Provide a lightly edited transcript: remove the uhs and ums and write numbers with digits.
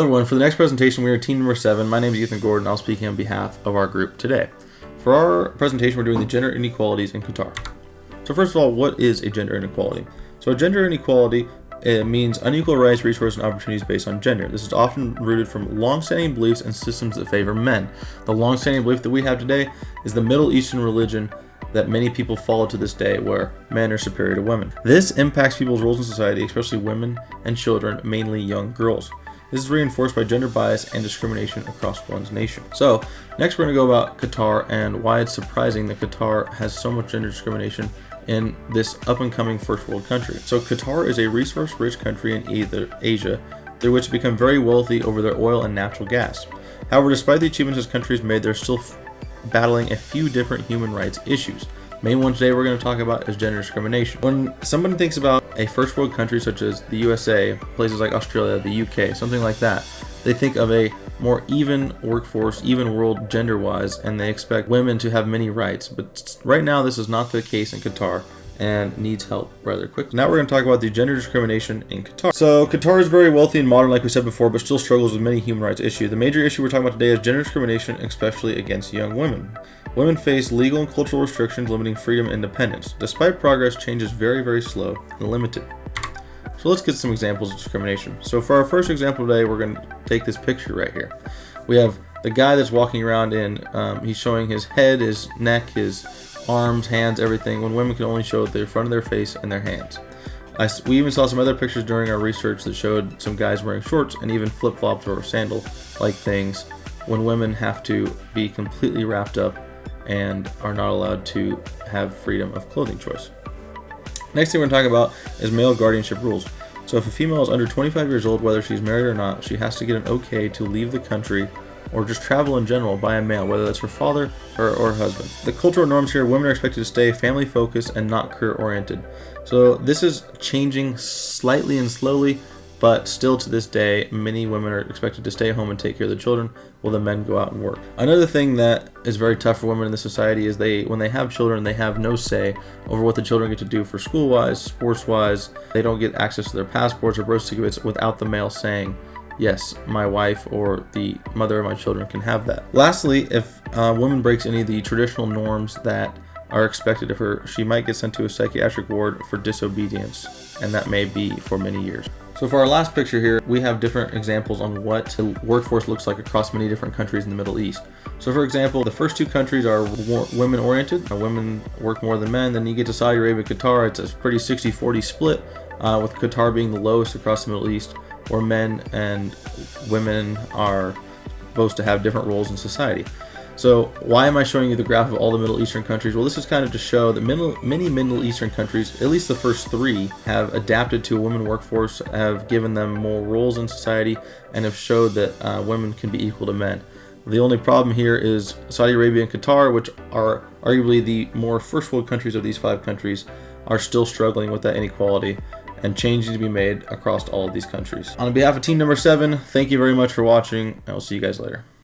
Hello everyone, for the next presentation we are team number 7. My name is Ethan Gordon. I'll speak on behalf of our group today. For our presentation we're doing the gender inequalities in Qatar. So first of all, what is a gender inequality? So a gender inequality means unequal rights, resources, and opportunities based on gender. This is often rooted from long-standing beliefs and systems that favor men. The long-standing belief that we have today is the Middle Eastern religion that many people follow to this day, where men are superior to women. This impacts people's roles in society, especially women and children, mainly young girls. This is reinforced by gender bias and discrimination across one's nation. So, next we're going to go about Qatar and why it's surprising that Qatar has so much gender discrimination in this up-and-coming first world country. So Qatar is a resource-rich country in Asia, through which become very wealthy over their oil and natural gas. However, despite the achievements this country has made, they're still battling a few different human rights issues. Main one today we're going to talk about is gender discrimination. When someone thinks about a first world country such as the USA, places like Australia, the UK, something like that, they think of a more even workforce, even world gender-wise, and they expect women to have many rights. But right now this is not the case in Qatar and needs help rather quickly. Now we're going to talk about the gender discrimination in Qatar. So Qatar is very wealthy and modern, like we said before, but still struggles with many human rights issues. The major issue we're talking about today is gender discrimination, especially against young women. Women face legal and cultural restrictions limiting freedom and independence. Despite progress, change is very, very slow and limited. So let's get some examples of discrimination. So for our first example today, we're going to take this picture right here. We have the guy that's walking around in, he's showing his head, his neck, his arms, hands, everything, when women can only show the front of their face and their hands. We even saw some other pictures during our research that showed some guys wearing shorts and even flip-flops or sandal-like things when women have to be completely wrapped up and are not allowed to have freedom of clothing choice. Next thing we're going to talk about is male guardianship rules. So if a female is under 25 years old, whether she's married or not, she has to get an okay to leave the country or just travel in general by a male, whether that's her father or husband. The cultural norms here, women are expected to stay family focused and not career oriented. So this is changing slightly and slowly, but still to this day, many women are expected to stay home and take care of the children while the men go out and work. Another thing that is very tough for women in this society is when they have children, they have no say over what the children get to do for school-wise, sports-wise. They don't get access to their passports or birth certificates without the male saying, yes, my wife or the mother of my children can have that. Lastly, if a woman breaks any of the traditional norms that are expected of her, she might get sent to a psychiatric ward for disobedience, and that may be for many years. So for our last picture here, we have different examples on what the workforce looks like across many different countries in the Middle East. So for example, the first two countries are women-oriented. Women work more than men. Then you get to Saudi Arabia, Qatar, it's a pretty 60-40 split, with Qatar being the lowest across the Middle East, where men and women are supposed to have different roles in society. So why am I showing you the graph of all the Middle Eastern countries? Well, this is kind of to show that many Middle Eastern countries, at least the first 3, have adapted to a women workforce, have given them more roles in society, and have showed that women can be equal to men. The only problem here is Saudi Arabia and Qatar, which are arguably the more first world countries of these 5 countries, are still struggling with that inequality, and change needs to be made across all of these countries. On behalf of team number 7, thank you very much for watching, and I'll see you guys later.